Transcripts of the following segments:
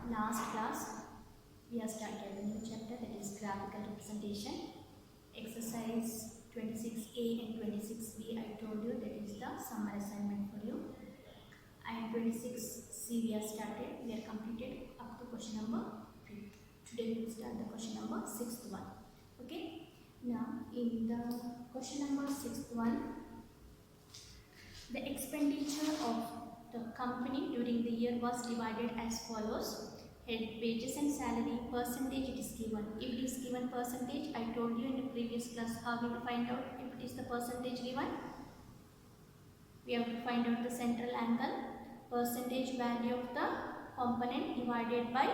last class we have started a new chapter, that is graphical representation. Exercise 26A and 26B I told you, that is the summer assignment for you. And 26C we have started, we have completed up to question number 5th. Today we will start the question number 6th one. Okay, now in the question number 6th one, the expenditure of the company during the year was divided as follows. Head, wages and salary, percentage it is given. If it is given percentage, I told you in the previous class how we will find out if it is the percentage given. We have to find out the central angle, percentage value of the component divided by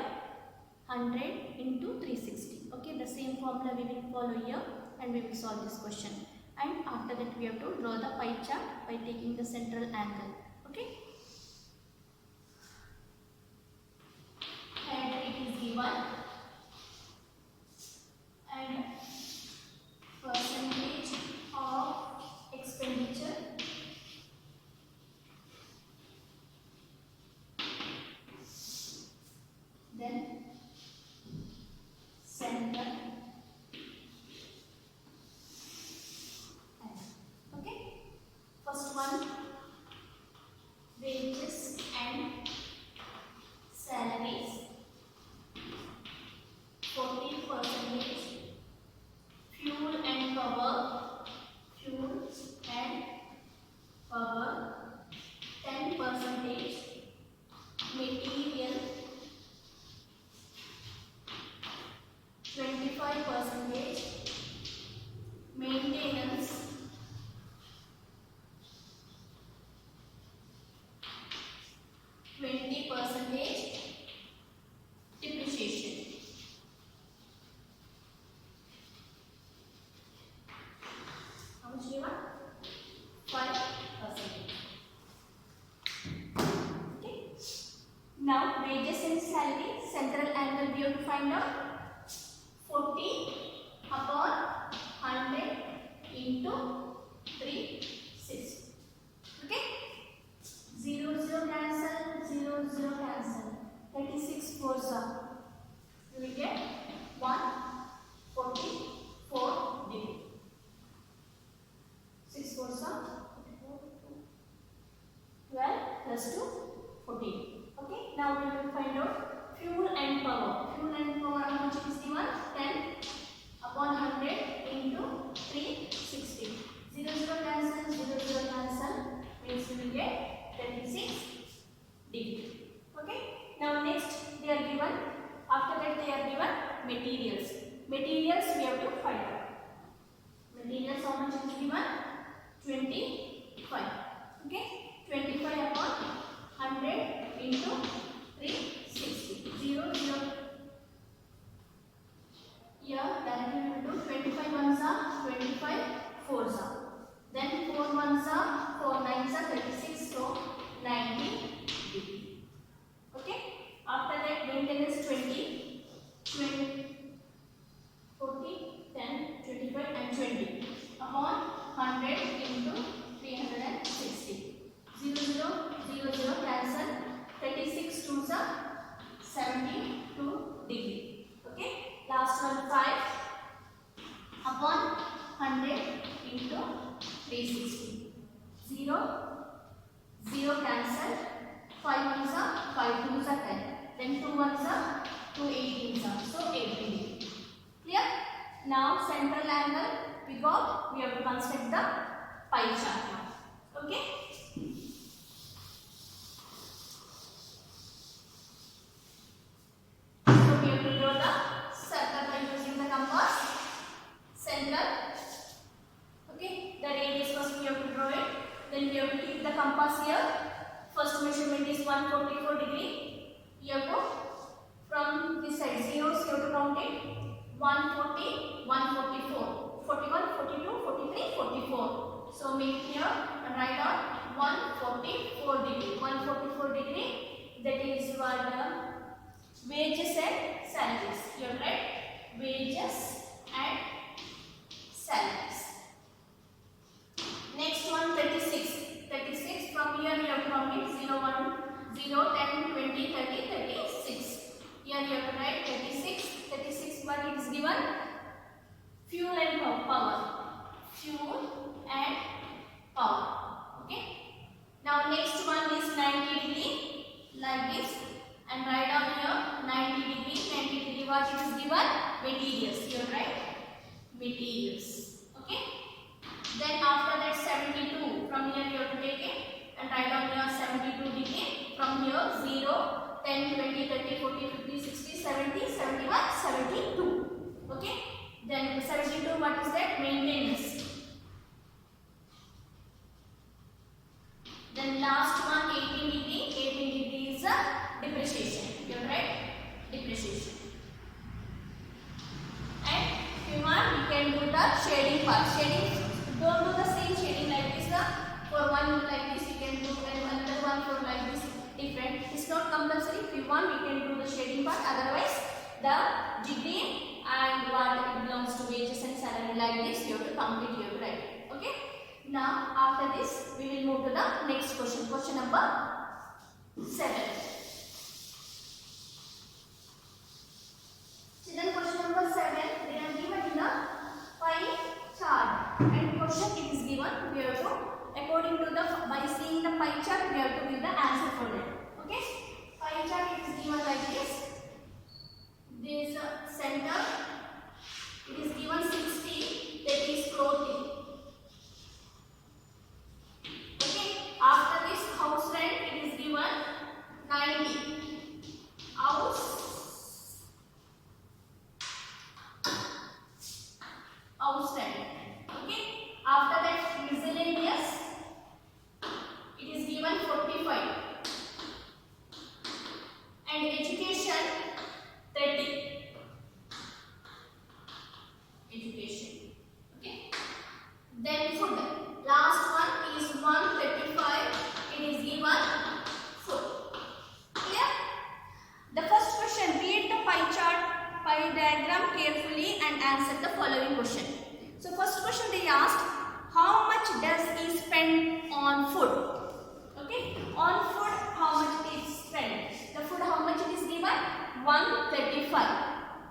100 into 360. Okay, the same formula we will follow here and we will solve this question. And after that we have to draw the pie chart by taking the central angle. Okay. And it is given and percentage of expenditure then center. Okay. First one, wages and salaries, 14%. Fuel and power, 10%. Material, 25%. Maintenance, 20%. Depreciation. How much do you want? 5%. Okay. Now wages and salary, central angle we have to find out. 40 upon 100 into 360. Okay. 0 0 cancel, 0 0 cancel. 36 4s up. You will get 144 degree. 6 4s up. 12 plus 2 14. Okay. Now we will find out fuel and power. Fuel and power, how much is given? 10 upon 100 into 360. 0 0 cancel, 0 0 cancel, means you will get 36 degree. Okay. Now next they are given, after that they are given materials. Materials we have to find out. Materials, how much is given? 25. Okay. 25 upon 100 into 360. 0 0. Here directly we will do 25 ones are 25 fours are. Then 4 ones are 4 nines are 36, so 90 degree. Okay. After that maintenance 20, 40, 10, 25 and 20 upon 100 into 360. 0 0 0 0 cancel. 36 twos are 72 degree. Okay. Last one 5 upon 100 into 360. 0 0 cancel. 5 ones are 5 twos are 10. Then 2 ones are 2 18s are, so 18. Clear? Now central angle we got. We have to construct the pie chart now. Okay. So we have to draw the circle by using the compass. Central. Okay. The radius first we have to draw it. Then we have to keep the compass here. First measurement is 144 degree. You have to, from this side, zeros you have to count it. 140, 144, 41, 42, 43, 44. So make here and write down 144 degree. 144 degree, that is what wages and salaries. You have write wages and salaries. Next one 36. 36 from here you have to count it 0, 1, 0, 10, 20, 30, 36. here you have to write 36. 36 what it is given? Fuel and power. Fuel and power. Okay. Now next one is 90 degree like this, and write down here 90 degree. 90 degree what it is given? Materials. You write materials. Okay. Then after that 72. From here you have to take it and write down here 72 degree. From here 0, 10, 20, 30, 40, 50, 60, 70, 71, 72. Okay. Then 72 what is that? Maintenance. Then last one 18 degree. 18 degree is depreciation. You write depreciation. And if you want, we can do the shading part. Shading, don't do the same shading like this. For one like this you can do, and another one for like this different. It's not compulsory. If you want, we can do the shading part. Otherwise, the degree and what it belongs to wages and salary like this, you have to complete your write. Okay. Now after this, we will move to the next question. Question number 7. Children, question number 7. They are given in the pie chart, and question it is given. We have to, according to the, by seeing the pie chart, we have to give the answer for that. Okay. Pie chart it is given like this. This center it is given 60, that is clothing. Okay. After this house rent it is given 90. House rent. Okay. After that miscellaneous it is given 45. And education 30. Education. Okay. Then food. Last one is 135. It is given food. Clear? The first question, read the pie chart, pie diagram carefully and answer the following question. So first question they asked, how much does he spend on food? Okay. On food, how much it is spent? The food, how much it is given? 135.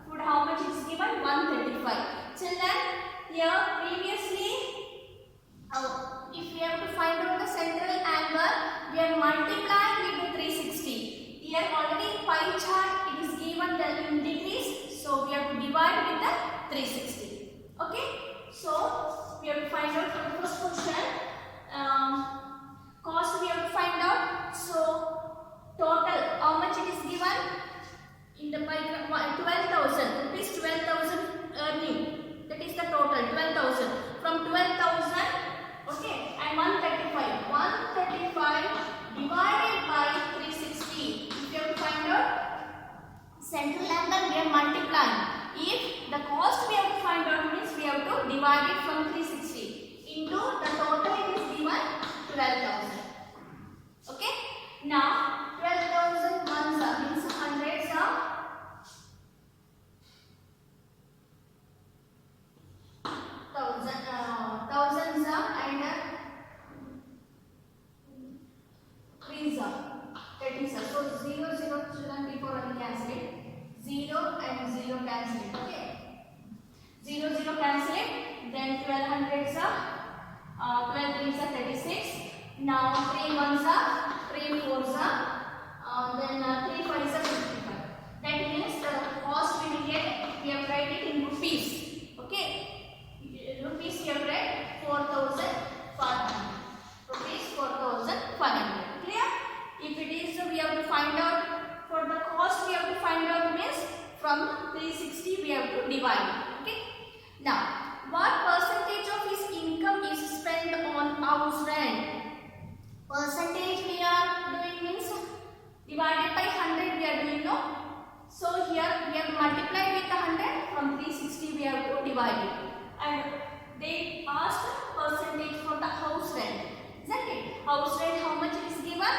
Food, how much it is given? 135. Children, here previously, if we have to find out the central angle, we are multiplying with the 360. Here already pie chart it is given in degrees, so we have to divide with the 360. Okay. So we have to find out for the first question. Cost we have to find out. So total, how much it is given in the pie chart? 12,000 rupees. 12,000 earning. That is the total. 12,000 from 12,000. Okay, and 135. 135 divided by 360. If you have to find out central angle, we are multiplying. If the cost we have to find out means we have to divide it from 360 into the total it is given 12,000. Okay. Now 12,000 ones means hundreds are thousands and threes are 30s. So 0 0 children before only cancel it. 0 and 0 cancel it. Okay. 0 0 cancel it. Then 1200s are 12 threes are 36. Now 3 ones are 3 fours are then 3 fives are 55. That means the cost we will get, we have write it in rupees. Okay. Rupees we have write 4,500. Rupees 4,500. Clear? If it is, we have to find out for the cost we have to find out means from 360 we have to divide. Okay. Now, what percentage of his income is spent on house rent? Percentage we are doing means divided by 100 we are doing, no? So here we have multiplied with 100, from 360 we have to divide it. And they asked percentage for the house rent. Isn't it? House rent how much it is given?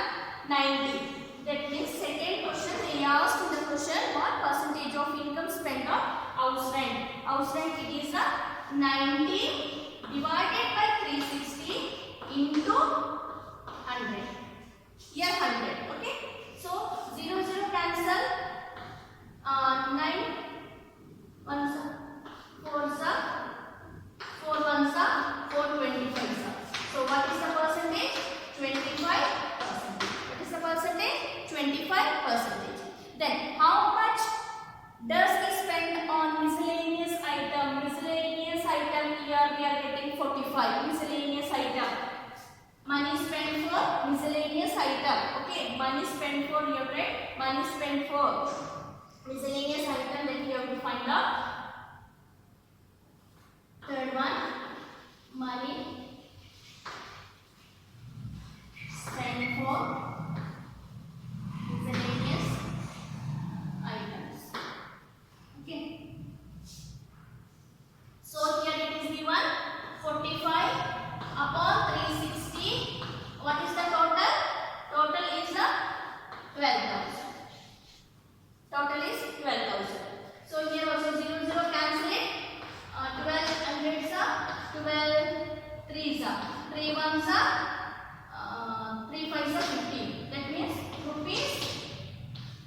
90. That means second question they asked in the question, what percentage of income spent on house rent? House rent it is 90 divided by 360 into 100. Here 100. Okay. So 0 0 cancel. money spent for, you have read money spent for miscellaneous item, that you have to find out. Third one, money spent for miscellaneous items. Okay. So here it is given 45 upon 360. What is the total? Total is the 12,000. Total is 12,000. So here also 0 0 cancel it. 12 hundreds are 12 threes are 3 ones are 3 fives are 15. That means rupees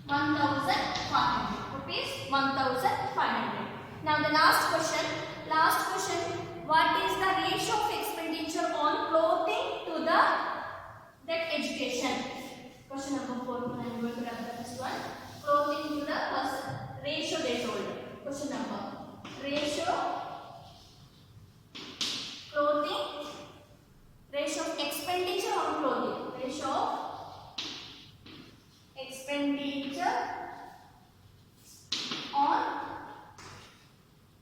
1,500. Rupees 1,500. Now the last question. Last question. What is the ratio of expenditure on clothing to that education? Question number 4. I am going to wrap the first one. Clothing to the person. Ratio they told. Question number. Ratio. Clothing. Ratio of expenditure on clothing. Ratio of expenditure on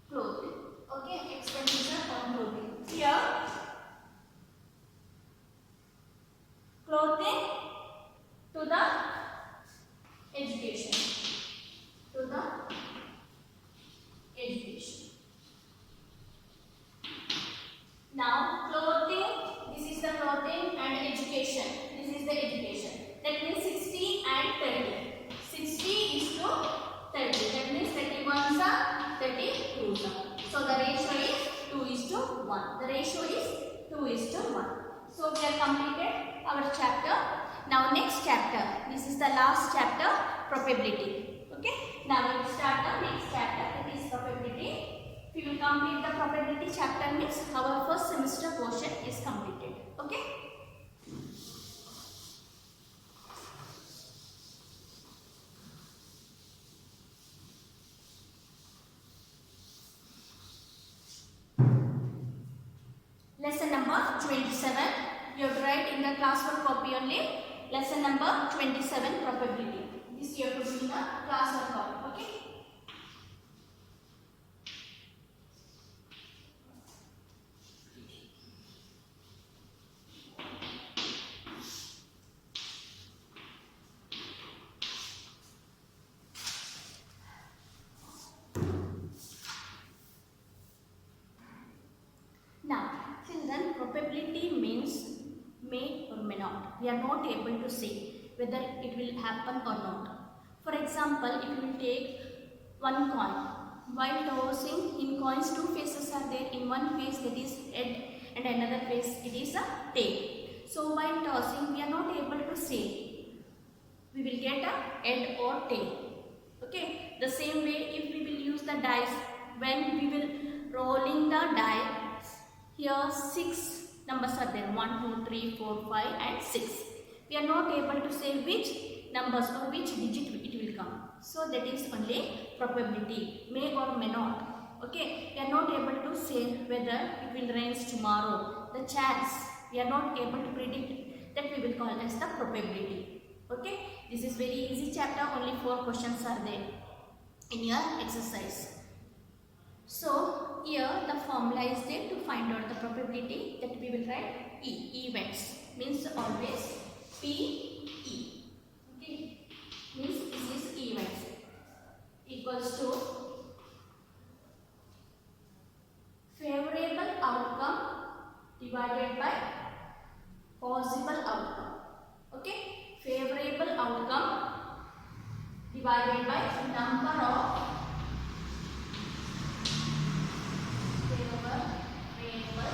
clothing. Okay, expenditure on clothing. Here, clothing to the education. To the education. Now, clothing, this is the clothing and education. This is the education. That means 60 and 30. 60 is to 30. That means 31s are 32s are. So the ratio is 2 is to 1. The ratio is 2 is to 1. So we have completed our chapter. Now next chapter. This is the last chapter, probability. Okay. Now we will start the next chapter. That is probability. If we will complete the probability chapter means our first semester portion is completed. Okay. Lesson number 27. You have to write in the classwork copy only. Lesson number 27, probability. This you have to do in the classwork copy. Okay. Now, children, probability means may or may not. We are not able to say whether it will happen or not. For example, if you will take one coin, while tossing in coins, two faces are there. In one face that is head and another face it is a tail. So while tossing, we are not able to say we will get a head or tail. Okay. The same way, if we will use the dice, when we will rolling the dice, here 6 numbers are there, 1, 2, 3, 4, 5 and 6. We are not able to say which numbers or which digit it will come. So that is only probability, may or may not. Okay, we are not able to say whether it will rain tomorrow. The chance, we are not able to predict, that we will call as the probability. Okay, this is very easy chapter, only 4 questions are there in your exercise. So here the formula is there to find out the probability, that we will write E, events, means always PE. Okay, means this is events equals to favorable outcome divided by possible outcome. Okay, favorable outcome divided by number of favorable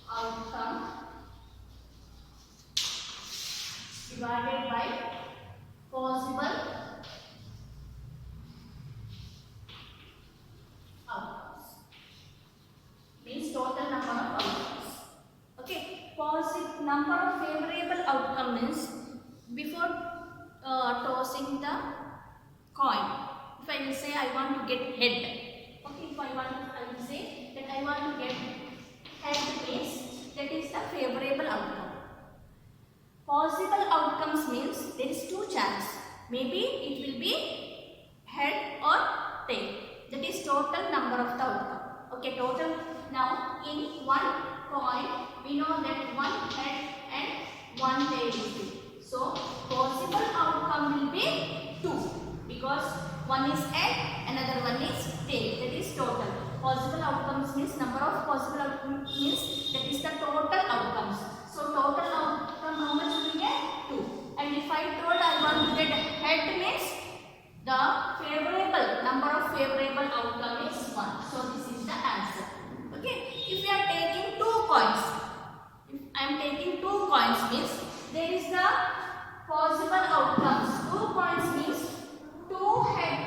outcome divided by possible outcomes, means total number of outcomes. Okay, positive number of favorable outcome means before tossing the coin, if I will say I want to get head. Okay, if I will say that I want to get head means that is the favorable outcome. Positive outcomes means there is two chances. Maybe it will be head or tail. That is total number of the outcome. Okay, total. Now in one coin, we know that one head and one tail is there. So possible outcome will be 2 because one is head, another one is tail. That is total. Possible outcomes means number of possible outcomes means that is the total outcomes. So total outcome how much will we get? 2. And if I told I want to get head means the favorable number of favorable outcome is 1. So this is the answer. Okay. If we are taking 2 coins, if I am taking 2 coins means there is the possible outcomes. 2 coins means 2 head.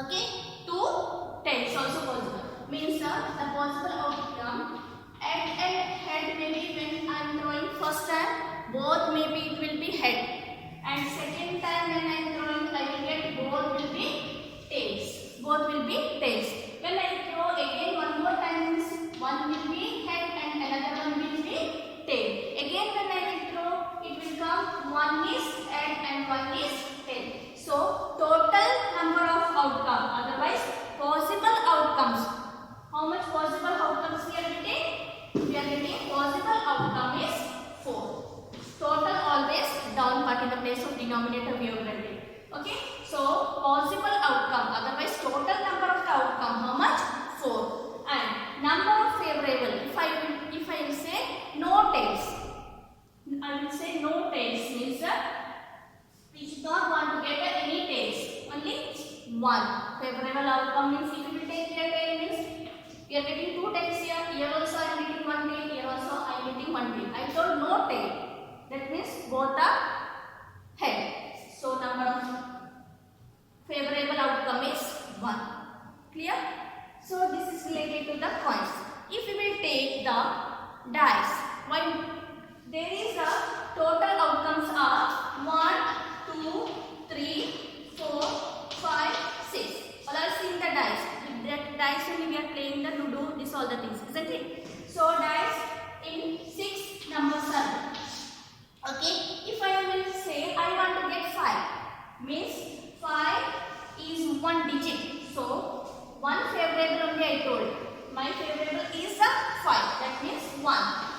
Okay. 2 tails also possible. Means the possible outcome and head maybe when I am drawing first time both maybe it will be head. And second time when I am drawing I will get both will be tails. Both will be tails. When I draw again one more time means one will be head and another one will be tail. Again when I will draw it will come one is head and one is tail. So total number of outcome, otherwise possible outcomes. How much possible outcomes we are getting? We are getting possible outcome is 4. Total always down part in the place of denominator we have written. Okay. So possible outcome, otherwise total number of the outcome how much? 4. And number of favorable. If I will say no tails, I will say no tails means we should not want to get any tails. Only 1 favorable outcome means if you will take here tail means we are getting 2 tails here. Here also I am getting 1 tail. Here also I am getting 1 tail. I told no tail. That means both are head. So number of favorable outcome is 1. Clear? So this is related to the coins. If we will take the dice, when there is a total outcomes are 1, 2, 3, 4, 5, 6. All are seeing the dice. With that dice only we are playing the Ludo, this all the things, isn't it? So dice in 6 numbers are there. Okay, if I will say I want to get 5, means 5 is 1 digit. So, 1 favorable only I told. My favorable is a 5, that means 1.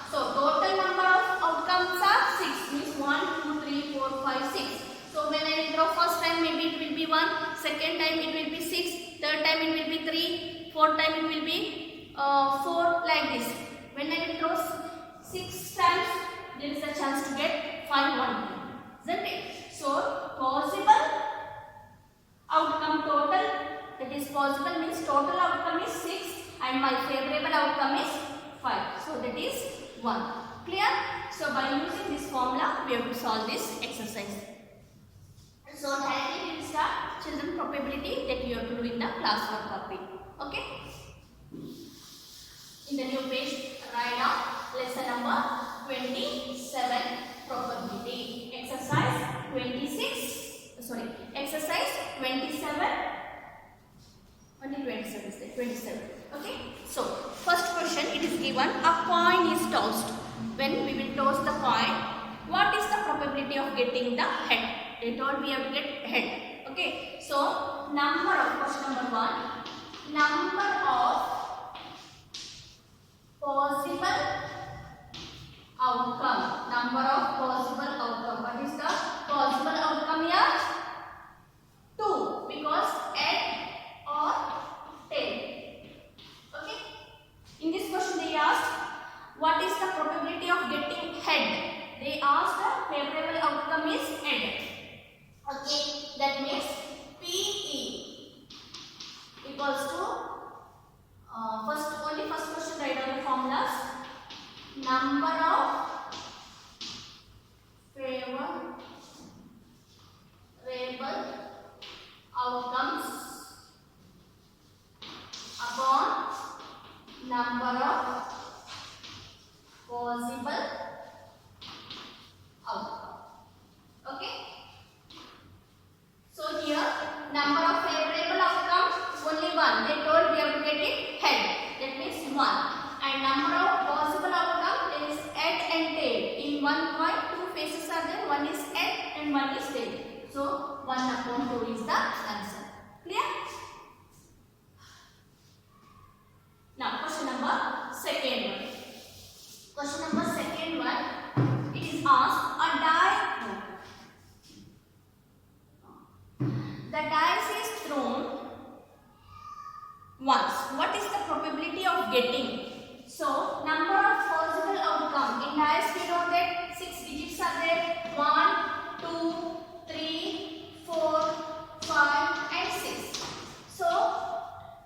So, total number of outcomes are 6, means 1, 2, 3, 4, 5, 6. So, when I will draw first time maybe it will be 1, second time it will be 6, third time it will be 3, fourth time it will be 4 like this. When I will draw 6 times, there is a chance to get 5 1, isn't it? So possible outcome total, that is possible means total outcome is 6 and my favorable outcome is 5. So that is 1. Clear? So by using this formula we have to solve this exercise. So directly we will start children probability that you have to do in the classwork copy. Okay? In the new page, write down lesson number 27 probability. Exercise 26. Sorry, exercise 27. Only 27 is there. 27. Okay. So first question, it is given a coin is tossed. When we will toss the coin, what is the probability of getting the head? They told we have to get head. Okay. So number of question number 1. Number of possible outcome. Number of possible outcome. What is the possible outcome here? 2, because head or tail. Okay. In this question they asked what is the probability of getting head. They asked the favorable outcome is head. Okay. That means PE equals to first question write down the formulas. Number of favorable outcomes upon number of possible outcomes. Okay. one is taken. So 1 upon 2 is the answer. Clear? Now question number second one. Question number second one. It is asked a die. The dice is thrown once. What is the probability of getting? So number of possible outcome in dice we know that 6 digits are there. 1, 2, 3, 4, 5 and 6. So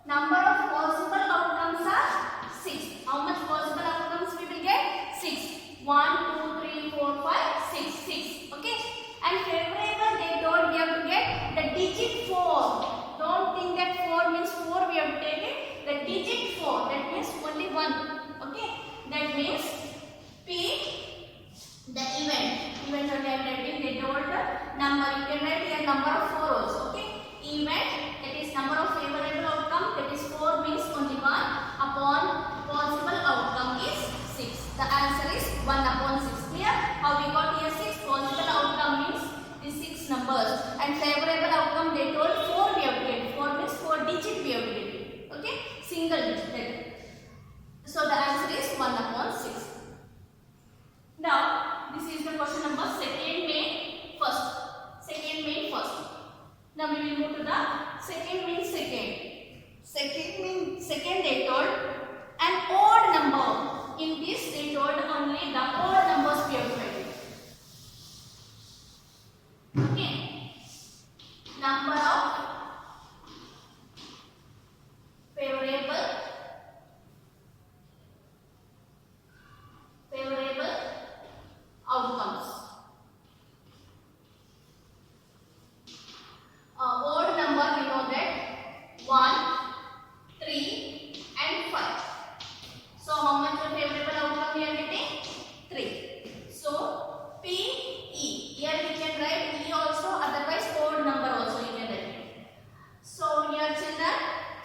number of possible outcomes are 6. How much possible outcomes we will get? 6. 1, 2, 3, 4, 5, 6. 6. Okay. And favorable they told we have to get the digit 4. Don't think that 4 means 4 we have to take it. The digit 4, that means only 1. Okay. That means P, the event only I am writing, they told the number. You can write here number of 4 also. Okay. Event, that is number of favorable outcome, that is 4 means only 1 upon possible outcome is 6. The answer is 1 upon 6. Clear? How we got here 6? Possible outcome means these 6 numbers, and favorable outcome they told 4 we have to get. 4 means 4 digit we have to get. Okay? Single digit. So the answer is 1 upon 6. Now this is the question number second main first. Second main first. Now we will move to the second main second. Second they told an odd number. In this they told only the odd numbers we have to write. Okay. Number of favorable outcomes. Odd number we know that 1, 3 and 5. So how much of favorable outcome we are getting? 3. So P, E. Here we can write E also, otherwise odd number also you can write. So here children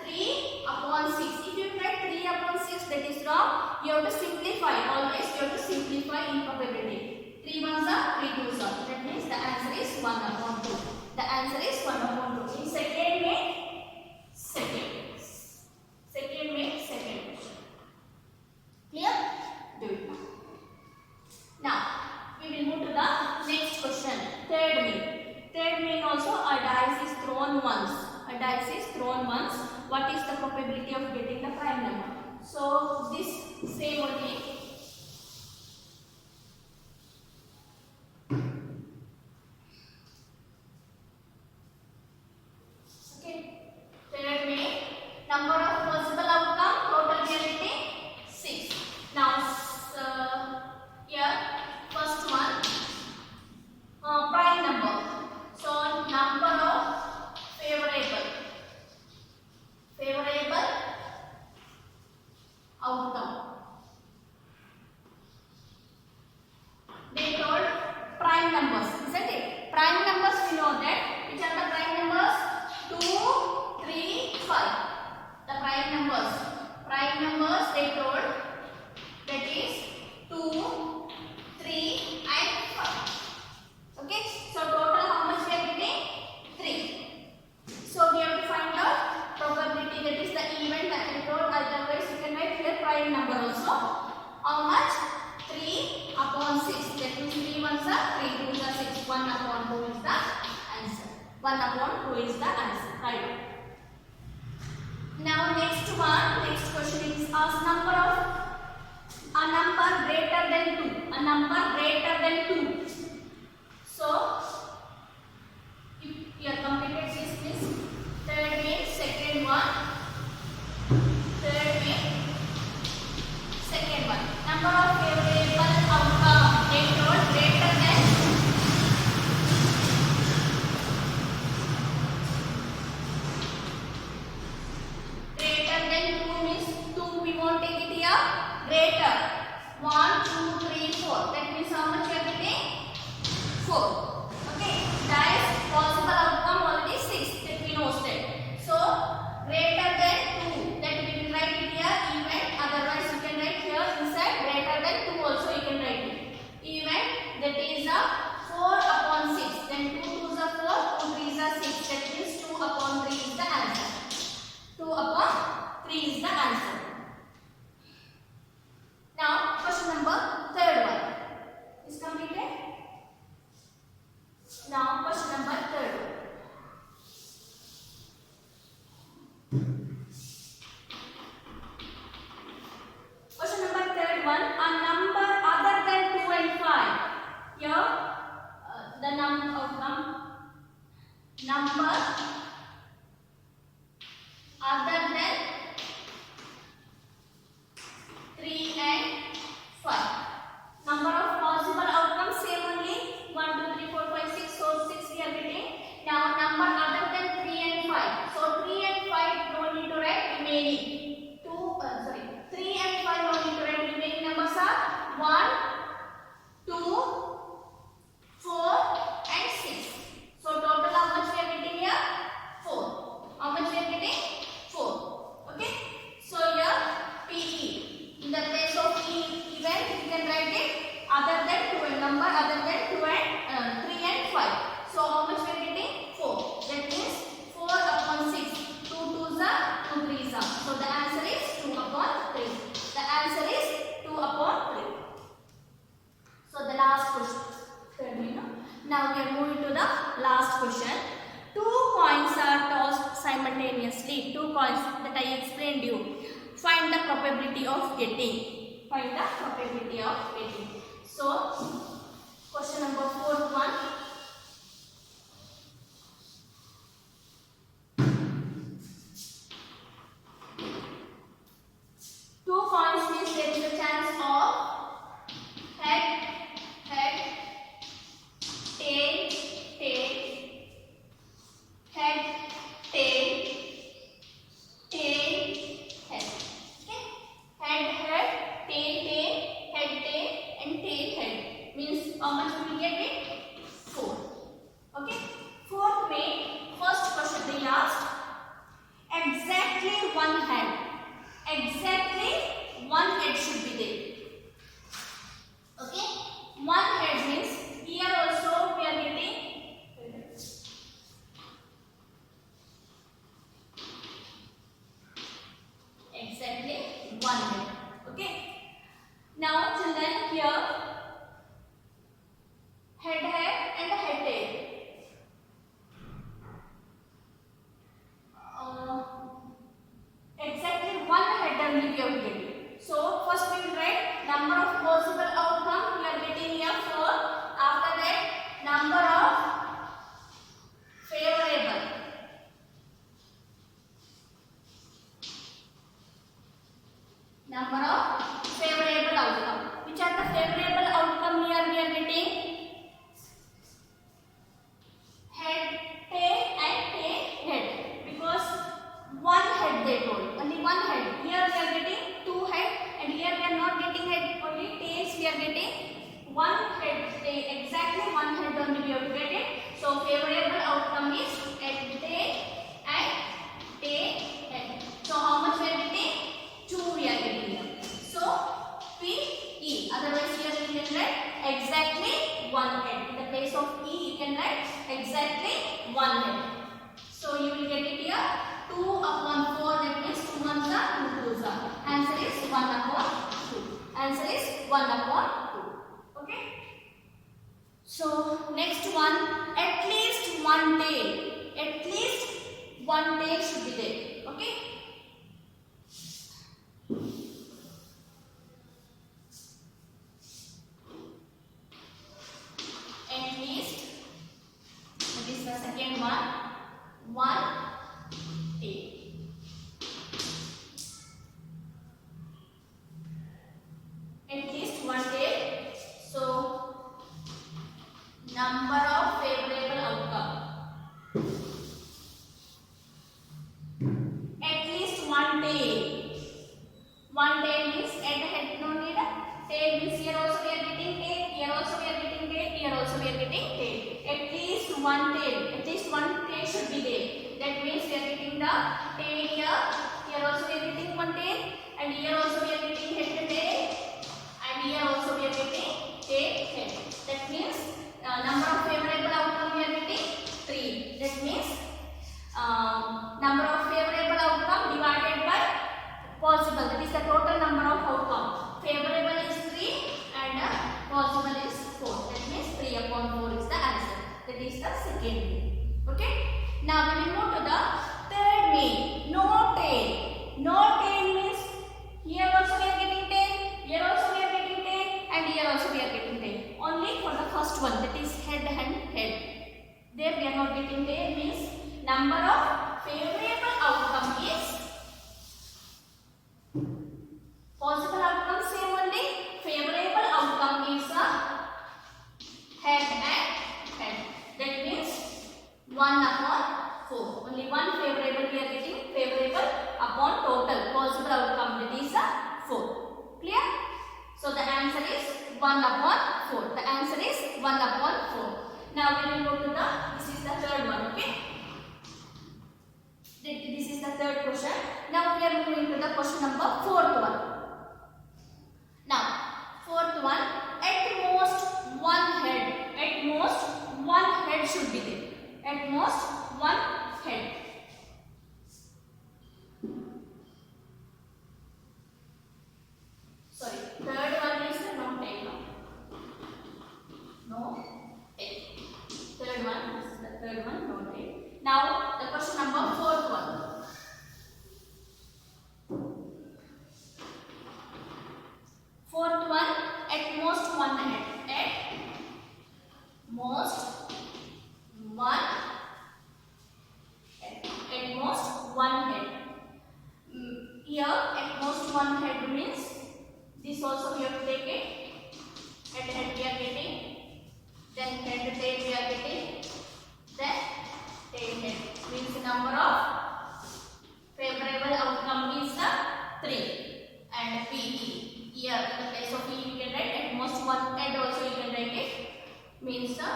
3 upon 6. If you write 3 upon 6, that is wrong. You have to simplify. Always you have to simplify in probability. 3 ones are 3 twos are. That means the answer is 1 upon 2. The answer is 1 upon 2. In second way, second. Second way, second question. Clear? Do it now. Now we will move to the next question. Third main. Third main also a dice is thrown once. A dice is thrown once. What is the probability of getting the prime number? So this same only. Okay. Third main. Number of possible outcome. Total we are getting 6. Now here first one. Prime number. So number of favorable outcome. They told prime numbers, isn't it? Prime numbers we know that. Which are the prime numbers? 2, 3, 5. The prime numbers. Prime numbers they told that is 2, 3 and 5. Okay. So total how much we are getting? 3. So we have to find out probability, that is the event that we told. Otherwise you can write here prime number also. How much? 3 upon 6. That means 3 ones are 3 twos are 6. 1 upon 2 is the answer. 1 upon 2 is the answer. Right. Now next one. Next question is ask number of a number greater than 2. A number greater than 2. So if you have completed this, please. Third main, second one. Third main, second one. Number of favorable outcome. They told greater than 2 means 2 we won't take it here. Greater. 1, 2, 3, 4. That means how much you are getting? 4. Okay. Dice possible outcome already 6. That we know that. So greater than 2. That we will write it here. Event. Otherwise you can write here inside greater than 2 also you can write it. Event, that is a 4 upon 6. Then Question number third one, a number other than 2 and 5. Here, the number other than 3 and 5. Number of possible outcomes same only 1, 2, 3, 4, 5, 6. So 6 we are getting. Now number other than 3 and 5. So 3 and 5 no need to write remaining. 3 and 5 no need to write remaining numbers are 1, 2, 4 and 6. So total how much we are getting here? 4. How much we are getting? 4. Okay. So here PE. In the place of E event we can write it other than 2 and number other than 2 and 3 and 5. So how much we are getting? 4. That means 4 upon 6. 2 2s are 2 3s are. So the answer is 2 upon 3. The answer is 2 upon 3. So the last question. Now we are moving to the last question. 2 coins are tossed simultaneously. 2 coins that I explained you. Find the probability of getting. Find the probability of getting. So question number 4th one. Two coins means there is a chance of head, tail, head, tail, head. Okay? Head, tail, and tail, head. Means how much we will get it? 4. Okay? 4th way, first question they asked. Exactly one head. Exactly one head should be there. Okay? One head means here also we are getting exactly one head. Okay? Now children here head and head tail. Exactly one header will be getting. So first we will write number of possible outcome we are getting here 4. After that number of favorable. Number of favorable outcome. Which are the favorable outcome here we are getting? Head, tail and tail, head. Because one head they told. Only one head. Here we are getting 2 head and here we are not getting head. Only tails we are getting 1 head. Exactly 1 head only we have to get it. So favorable outcome is head, tail and tail, head. So how much we are getting? 2 we are getting here. So PE. Otherwise here we can write exactly 1 head. In the place of E you can write exactly 1 head. So you will get it here 2 upon 4. That means 2 ones are 2 twos are. Answer is 1 upon 2. Answer is 1 upon 2. Okay. So next one, at least one tail. At least one tail should be there. Okay. At least, that is the second one, one tail. At least one tail. So number of favorable outcome. At least one tail. One tail means at the head no need. Tail means here also we are getting tail. Here also we are getting tail. Here also we are getting tail. At least one tail. At least one tail should be there. That means we are getting the tail here. Here also we are getting one tail. And here also we are getting head and tail. And here also we are getting tail, head. That means number of favorable outcome we are getting 3. That means number of favorable outcome divided by possible. That is the total number of outcome. Favorable is 3 and possible is 4. That means 3 upon 4 is the answer. That is the second way. Okay. Now we will move to the third way. Note first one, that is head and head. There we are not getting there, means number of favorable outcome is possible outcome same only. Favorable outcome is a head and head. That means 1/4. Only one favorable we are getting, favorable upon total possible outcome, that is a 4. Clear? So the answer is 1/4. The answer is 1/4. Now we will go to the, this is the third one, okay? This is the third question. Now we are moving to the question number 4th one. Now 4th one, at most one head. At most one head should be there. At most one head. Sorry, third one is no head. No head. Third one, this is the third one, no head. Now the question number 4th one. Fourth one, at most one head. At most one head. At most one head. Here at most one head means this also we have to take it. Head we are getting. Then head tail we are getting. Then tail head. Means the number of favorable outcome is 3 and PE. Here in the place of P you can write at most one head also you can write it. Means the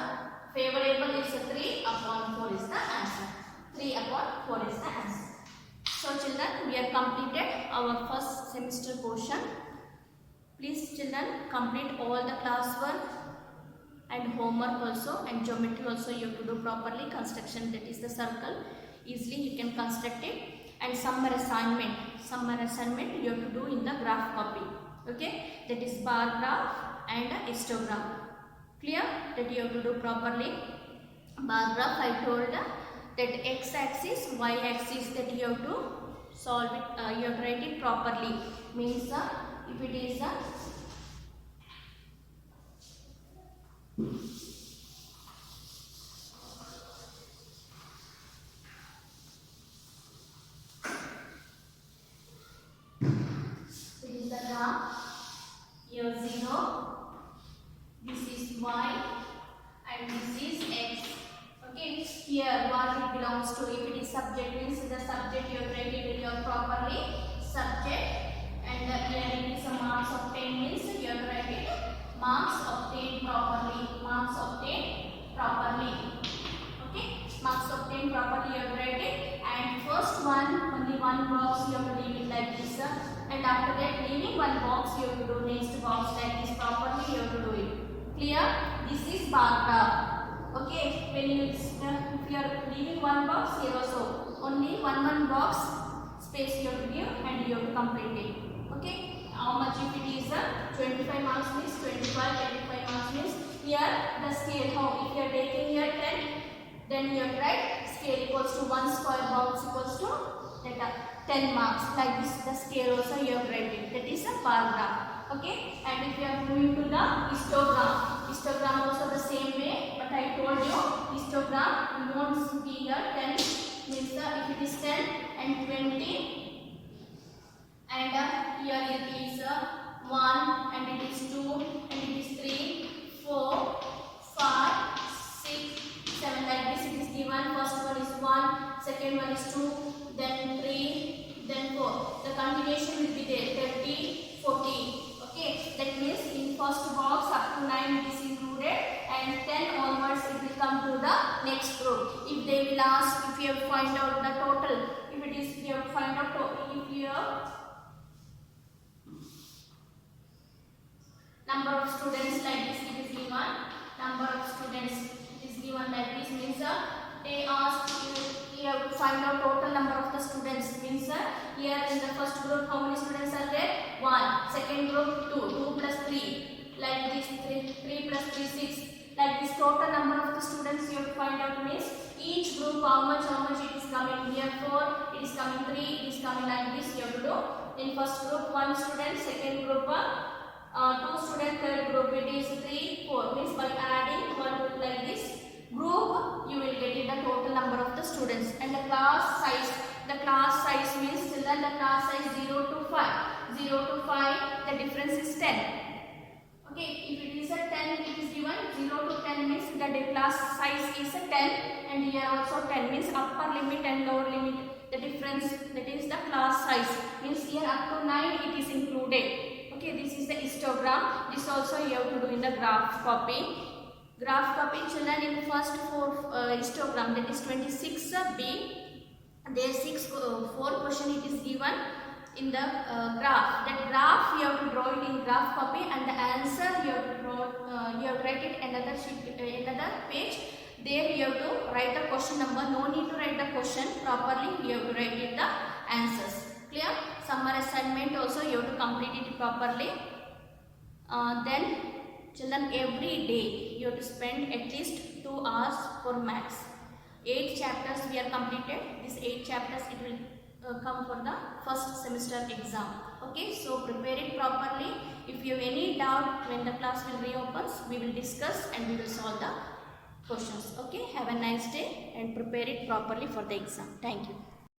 favorable is 3/4 is the answer. 3/4 is the answer. So children, we have completed our first semester portion. Please children, complete all the classwork and homework also, and geometry also you have to do properly. Construction, that is the circle, easily you can construct it. And summer assignment you have to do in the graph copy. Okay, that is bar graph and histogram. Clear? That you have to do properly. Bar graph I told that x axis, y axis, that you have to solve it, you have to write it properly. Means if it is here 0, this is y and this is x. Okay, here what it belongs to, if it is subject means the subject you have written it here properly, subject, and here it is a marks obtained means you have write it marks obtained properly, marks obtained properly. Okay, marks obtained properly you have write it, and first one only one box you have to leave it like this. And after that, leaving one box, you have to do next box like this properly. You have to do it. Clear? This is bar graph. Okay. When you if you are leaving one box, here also only one box space you have to give and you have to complete it. Okay. How much if it is 25 marks means 25 marks means here the scale. How if you are taking here 10, then you have to write scale equals to 1 square box equals to that 10 marks. Like this the scale also you have write it. That is a bar graph. Okay, and if you are moving to the histogram also the same way, but I told you histogram you won't be here 10 means if it is 10 and 20 and here it is 1 and it is 2 and it is 3, 4, 5, 6, 7 like this it is given. First one is 1, second one is 2, then 3, then 4. The continuation will be there 30, 40. Okay, that means in first box up to 9 it is included and 10 onwards it will come to the next group. If they will ask if you have to find out the total, if it is you have to find out if you have number of students like this it is given, number of students is given like this means they ask you have to find out total number of the students means here in the first group how many students are there? 1. Second group 2. 2 plus 3 like this 3 plus 3 6 like this. Total number of the students you have to find out means each group how much it is coming. Here 4 it is coming 3 it is coming like this you have to do. In first group 1 student, second group 2 student, third group it is 3 4 means by adding the class size is 10 and here also 10 means upper limit and lower limit. The difference, that is the class size, means here up to 9 it is included. Okay, this is the histogram. This also you have to do in the graph copy. Graph copy children in first 4 histogram, that is 26B. There 4 question it is given in the graph. That graph you have to draw it in graph copy and the answer you have to draw, you have to write it another sheet, another page. There you have to write the question number. No need to write the question properly. You have to write it the answers. Clear? Summer assignment also you have to complete it properly. Then children, every day you have to spend at least 2 hours for maths. 8 chapters we are completed. These 8 chapters it will come for the first semester exam. Okay, so prepare it properly. If you have any doubt when the class will reopen, we will discuss and we will solve the questions. Okay, have a nice day and prepare it properly for the exam. Thank you.